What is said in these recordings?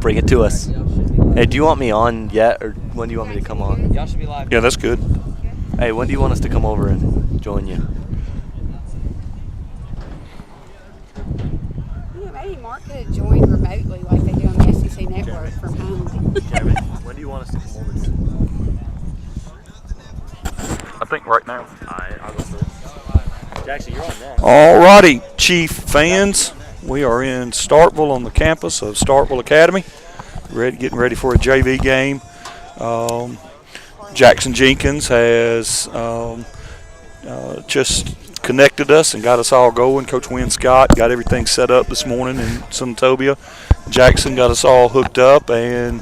Bring it to us. Hey, do you want me on yet, or when do you want me to come on? Y'all should be live. Yeah, that's good. Hey, when do you want us to come over and join you? Yeah, maybe Mark could have joined remotely like they do on the SEC Network from home. Jeremy, when do you want us to come over to? I think right now. Alright, I'll go first. Jackson, you're on next. All righty, Chief fans. We are in Starkville on the campus of Starkville Academy. Getting ready for a JV game. Jackson Jenkins has just connected us and got us all going. Coach Wynn Scott got everything set up this morning in Sunotobia. Jackson got us all hooked up, and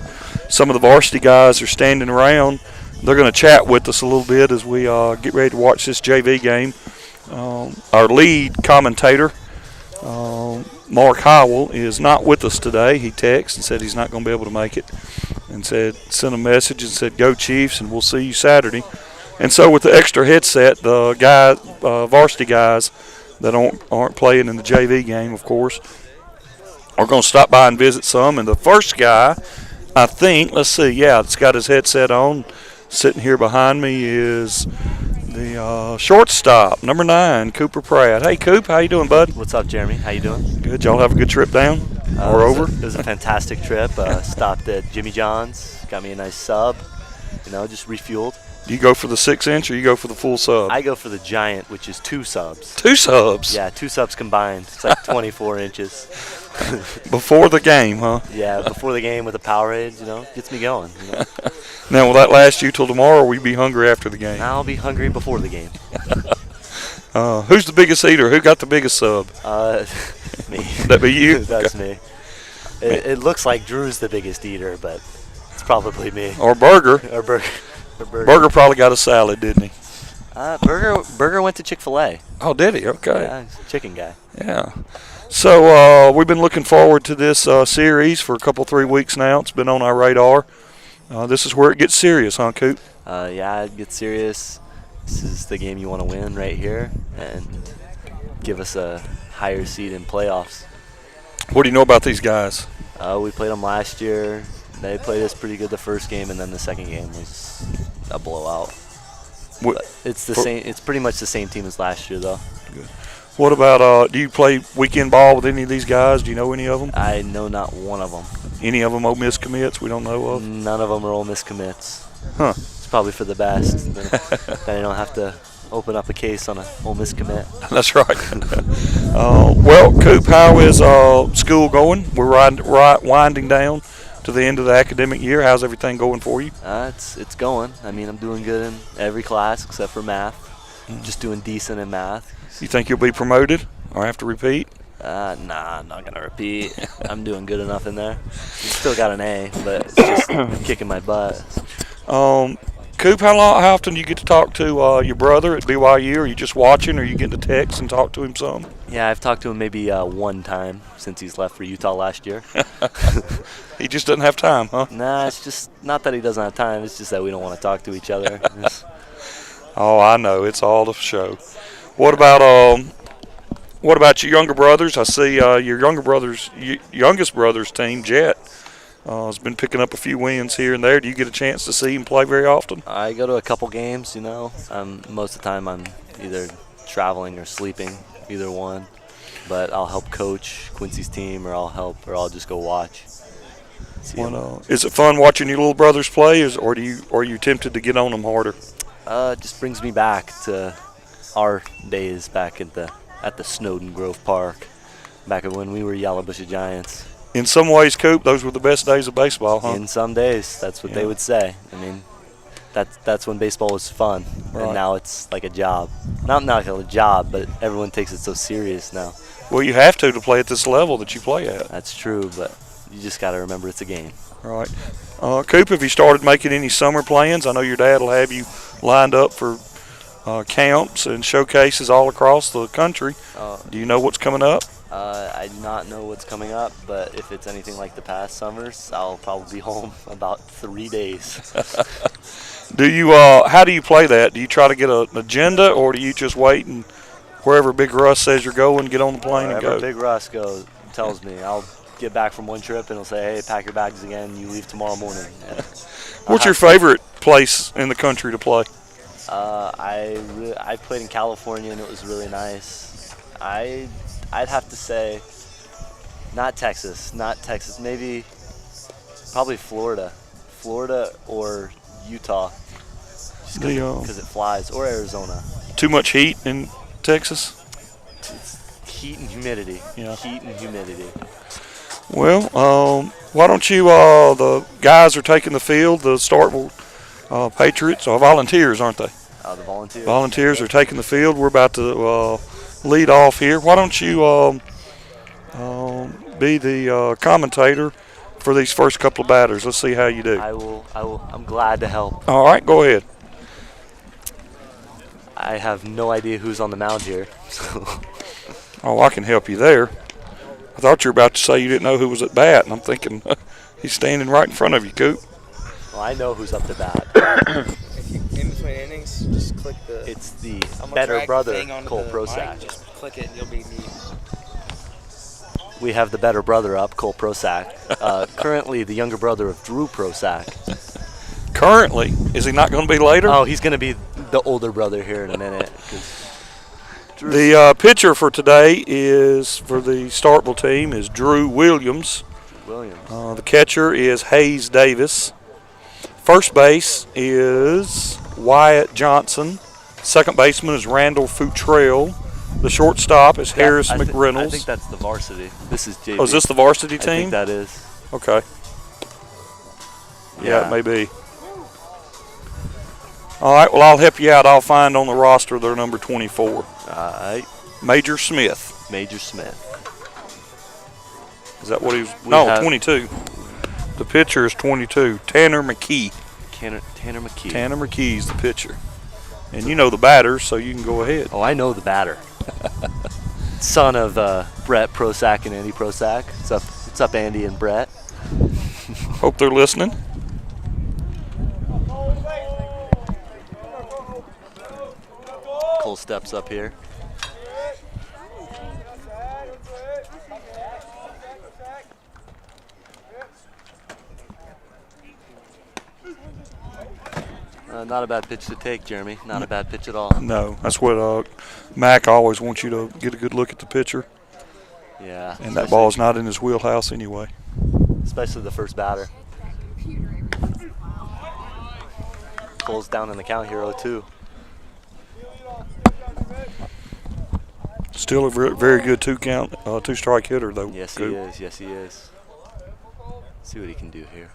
some of the varsity guys are standing around. They're going to chat with us a little bit as we get ready to watch this JV game. Our lead commentator, Mark Howell, is not with us today. He texted and said he's not going to be able to make it, and sent a message and said, "Go Chiefs, and we'll see you Saturday." And so with the extra headset, the varsity guys that aren't playing in the JV game, of course, are going to stop by and visit some. And the first guy, I think, let's see, yeah, it's got his headset on, sitting here behind me, is the shortstop, number 9, Cooper Pratt. Hey, Coop, how you doing, bud? What's up, Jeremy? How you doing? Good. Y'all have a good trip down or over? It was a fantastic trip. Stopped at Jimmy John's, got me a nice sub. Just refueled. Do you go for the 6-inch or you go for the full sub? I go for the giant, which is 2 subs. 2 subs? Yeah, 2 subs combined. It's like 24 inches. Before the game, huh? Yeah, before the game with a Powerade, gets me going. Now, will that last you till tomorrow, or will you be hungry after the game? I'll be hungry before the game. Who's the biggest eater? Who got the biggest sub? Me. That be you? That's me. It looks like Drew's the biggest eater, but it's probably me. Or Burger. Or Burger. Burger probably got a salad, didn't he? Burger went to Chick-fil-A. Oh, did he? Okay. Yeah, he's a chicken guy. Yeah. So we've been looking forward to this series for a couple, 3 weeks now. It's been on our radar. This is where it gets serious, huh, Coop? Yeah, it gets serious. This is the game you want to win right here and give us a higher seed in playoffs. What do you know about these guys? We played them last year. They played us pretty good the first game, and then the second game was a blowout. It's same. It's pretty much the same team as last year, though. Good. What about, do you play weekend ball with any of these guys? Do you know any of them? I know not one of them. Any of them Ole Miss commits we don't know of? None of them are Ole Miss commits. Huh. It's probably for the best. Then I don't have to open up a case on a Ole Miss commit. That's right. Well, Coop, how is school going? We're winding down to the end of the academic year. How's everything going for you? It's going. I mean, I'm doing good in every class except for math. Just doing decent in math. You think you'll be promoted or have to repeat? Nah, I'm not gonna repeat. I'm doing good enough in there. Still got an A, but it's just kicking my butt. Coop, how often do you get to talk to your brother at BYU? Are you just watching, or you get to text and talk to him some? Yeah, I've talked to him maybe one time since he's left for Utah last year. He just doesn't have time, huh? Nah, it's just not that he doesn't have time. It's just that we don't want to talk to each other. Oh, I know. It's all the show. What about your younger brothers? I see your youngest brother's team, Jet, has been picking up a few wins here and there. Do you get a chance to see him play very often? I go to a couple games, most of the time I'm either traveling or sleeping, either one. But I'll help coach Quincy's team, or I'll just go watch. Is it fun watching your little brothers play, or are you tempted to get on them harder? It just brings me back to our days back at the Snowden Grove Park, back when we were Yallowbusha Giants. In some ways, Coop, those were the best days of baseball, huh? In some days, that's what they would say. I mean, that's when baseball was fun, right. And now it's like a job. Not like a job, but everyone takes it so serious now. Well, you have to play at this level that you play at. That's true, but you just got to remember it's a game. Right. Coop, have you started making any summer plans? I know your dad will have you lined up for camps and showcases all across the country. Do you know what's coming up? I do not know what's coming up, but if it's anything like the past summers, I'll probably be home about 3 days. How do you play that? Do you try to get an agenda, or do you just wait and wherever Big Russ says you're going, get on the plane and go? Wherever Big Russ tells me, I'll get back from one trip and he'll say, hey, pack your bags again. You leave tomorrow morning. And What's your favorite place in the country to play? I played in California and it was really nice. I'd have to say not Texas, maybe probably Florida or Utah, just because it flies, or Arizona. Too much heat in Texas? It's heat and humidity. Yeah. Heat and humidity. Well, why don't you, the guys are taking the field, the Starkville Patriots, Volunteers, aren't they? The Volunteers. Volunteers are taking the field. We're about to lead off here. Why don't you be the commentator for these first couple of batters? Let's see how you do. I will. I'm glad to help. All right, go ahead. I have no idea who's on the mound here. Oh, I can help you there. I thought you were about to say you didn't know who was at bat, and I'm thinking he's standing right in front of you, Coop. Well, I know who's up to bat. If you in between innings, just click the. It's the better brother, Cole Prosack. Just click it, and you'll be me. We have the better brother up, Cole Prosack. Currently, the younger brother of Drew Prosack. Currently, is he not going to be later? Oh, he's going to be the older brother here in a minute. The pitcher for today is, for the Starkville team, is Drew Williams. The catcher is Hayes Davis. First base is Wyatt Johnson. Second baseman is Randall Futrell. The shortstop is Harris McReynolds. I think that's the varsity. This is JV. Oh, is this the varsity team? I think that is. Okay. Yeah, it may be. All right, well, I'll help you out. I'll find on the roster their number 24. All right. Major Smith. Major Smith. Is that what he was? No, 22. The pitcher is 22. Tanner McKee. Tanner McKee. Tanner McKee's the pitcher. And you know the batters, so you can go ahead. Oh, I know the batter. Son of Brett Prosack and Andy Prosack. What's up, Andy and Brett? Hope they're listening. Cole steps up here. Not a bad pitch to take, Jeremy. Not a bad pitch at all. No, that's what Mac always wants you to get a good look at the pitcher. Yeah. And that ball's not in his wheelhouse anyway. Especially the first batter. Cole's down in the count here, 0-2. Still a very good two-strike hitter, though. Yes, he is. Yes, he is. Let's see what he can do here.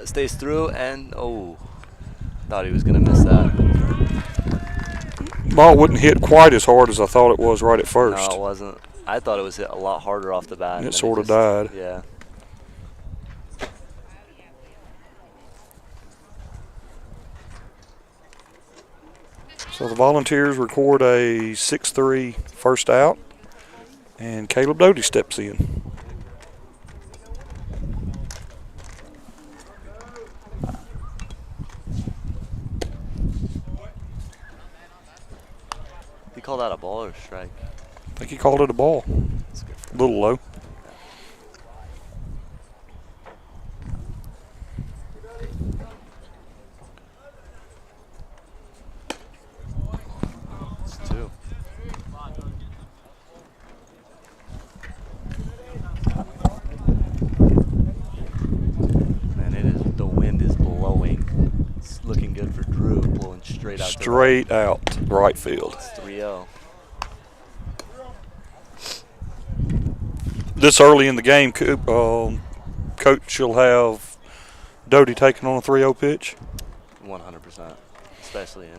Stays through, and thought he was going to miss that. Ball wouldn't hit quite as hard as I thought it was right at first. No, it wasn't. I thought it was hit a lot harder off the bat. And it sort of died. Yeah. So the Volunteers record a 6-3 first out, and Caleb Doty steps in. He called that a ball or a strike? I think he called it a ball. A little low. It's 2. Man, the wind is blowing. It's looking good for Drew, blowing straight out. Straight out right field. It's 3-0. This early in the game, Coach will have Doty taking on a 3-0 pitch. 100%, especially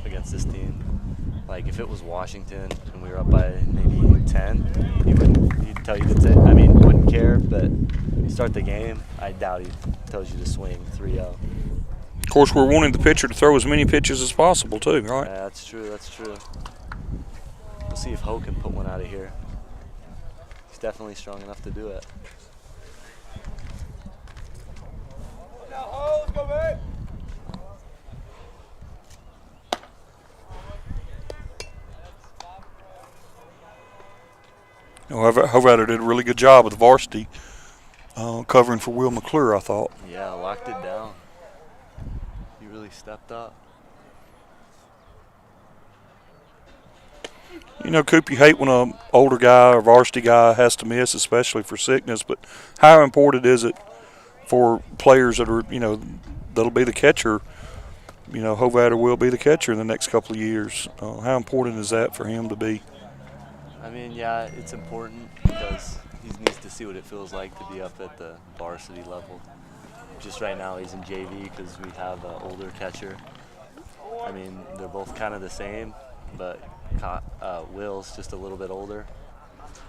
against this team. Like if it was Washington and we were up by maybe 10, he'd tell you to take. I mean, wouldn't care. But you start the game, I doubt he tells you to swing 3-0. Of course, we're wanting the pitcher to throw as many pitches as possible too, right? Yeah, that's true. That's true. We'll see if Ho can put one out of here. He's definitely strong enough to do it. Hovatter did a really good job with the varsity covering for Will McClure, I thought. Yeah, locked it down. He really stepped up. You know, Coop, you hate when an older guy or varsity guy has to miss, especially for sickness, but how important is it for players that are, that'll be the catcher? Hovatter will be the catcher in the next couple of years. How important is that for him to be? I mean, yeah, it's important because he needs to see what it feels like to be up at the varsity level. Just right now he's in JV because we have an older catcher. I mean, they're both kind of the same, but Will's just a little bit older,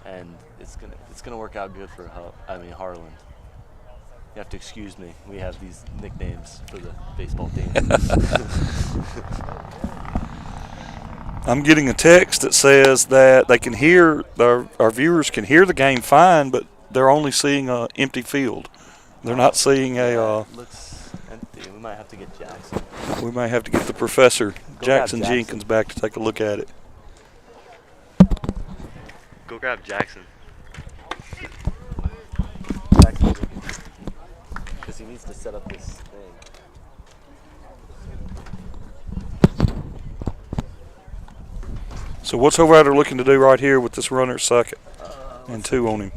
and it's gonna work out good for Harlan. You have to excuse me. We have these nicknames for the baseball team. I'm getting a text that says that they can hear our viewers can hear the game fine, but they're only seeing an empty field. They're not seeing a. It looks empty. We might have to get Jackson. We may have to get the professor Jackson Jackson Jenkins back to take a look at it. Go grab Jackson. Because he needs to set up this thing. So what's Hovatter looking to do right here with this runner at second and two on him?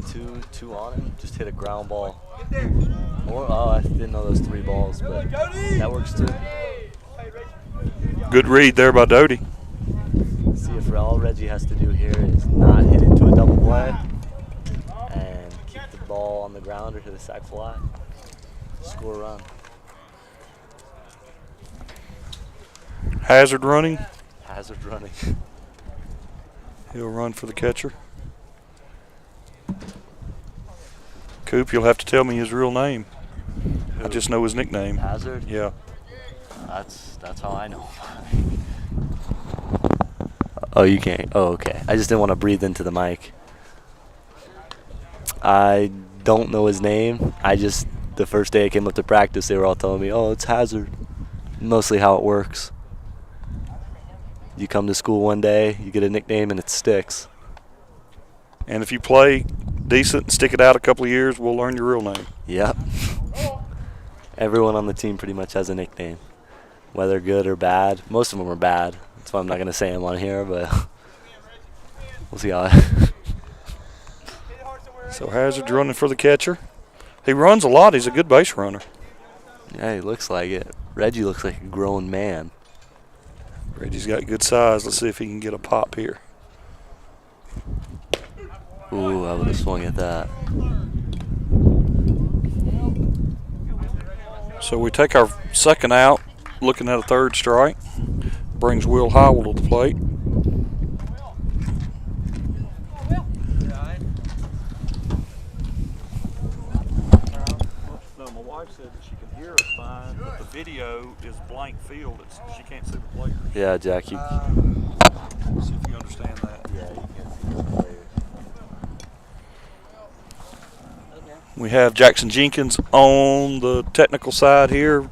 Two on him. Just hit a ground ball. I didn't know those 3 balls, but that works too. Good read there by Doty. See if all Reggie has to do here is not hit into a double play and keep the ball on the ground or hit a sac fly. Score a run. Hazard running. Hazard running. He'll run for the catcher. Coop, you'll have to tell me his real name. Who? I just know his nickname. Hazard? Yeah. That's how I know. Oh, you can't. Oh, okay. I just didn't want to breathe into the mic. I don't know his name. The first day I came up to practice, they were all telling me, oh, it's Hazard. Mostly how it works. You come to school one day, you get a nickname, and it sticks. And if you play decent and stick it out a couple of years, we'll learn your real name. Yep. Everyone on the team pretty much has a nickname, whether good or bad. Most of them are bad. That's why I'm not going to say them on here, but we'll see how. So Hazard's running for the catcher. He runs a lot. He's a good base runner. Yeah, he looks like it. Reggie looks like a grown man. Reggie's got good size. Let's see if he can get a pop here. Ooh, I would have swung at that. So we take our second out, looking at a third strike. Brings Will Howell to the plate. No, my wife said that she can hear us fine, but the video is blank field. She can't see the players. Yeah, Jack, you. See if you understand that. Yeah, you can't see the players. We have Jackson Jenkins on the technical side here,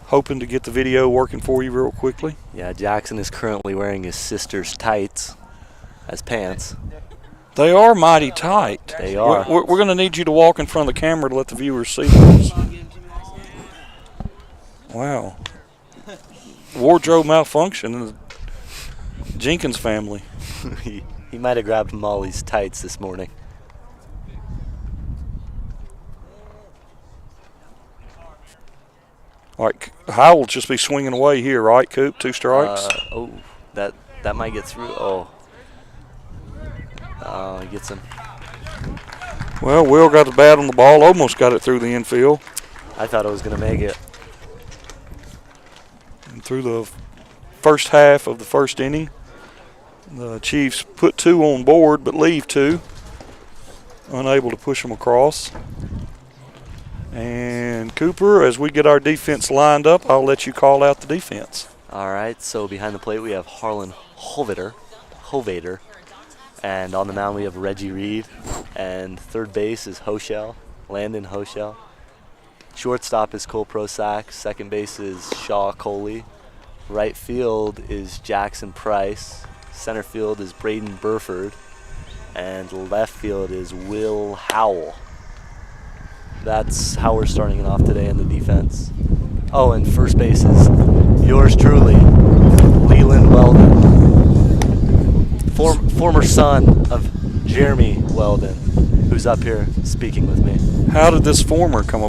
hoping to get the video working for you real quickly. Yeah, Jackson is currently wearing his sister's tights as pants. They are mighty tight. They are. We're going to need you to walk in front of the camera to let the viewers see this. Wow. Wardrobe malfunction in the Jenkins family. he might have grabbed Molly's tights this morning. All right, Howell will just be swinging away here, right, Coop? 2 strikes. That might get through. He gets him. Well, Will got the bat on the ball, almost got it through the infield. I thought it was going to make it. And through the first half of the first inning, the Chiefs put 2 on board but leave 2. Unable to push them across. And Cooper, as we get our defense lined up, I'll let you call out the defense. All right, so behind the plate we have Harlan Hovatter. And on the mound we have Reggie Reed. And third base is Landon Hochel. Shortstop is Cole Prosack. Second base is Shaw Coley. Right field is Jackson Price. Center field is Braden Burford. And left field is Will Howell. That's how we're starting it off today in the defense. Oh, and first base is yours truly, Leland Weldon. Former son of Jeremy Weldon, who's up here speaking with me. How did this former come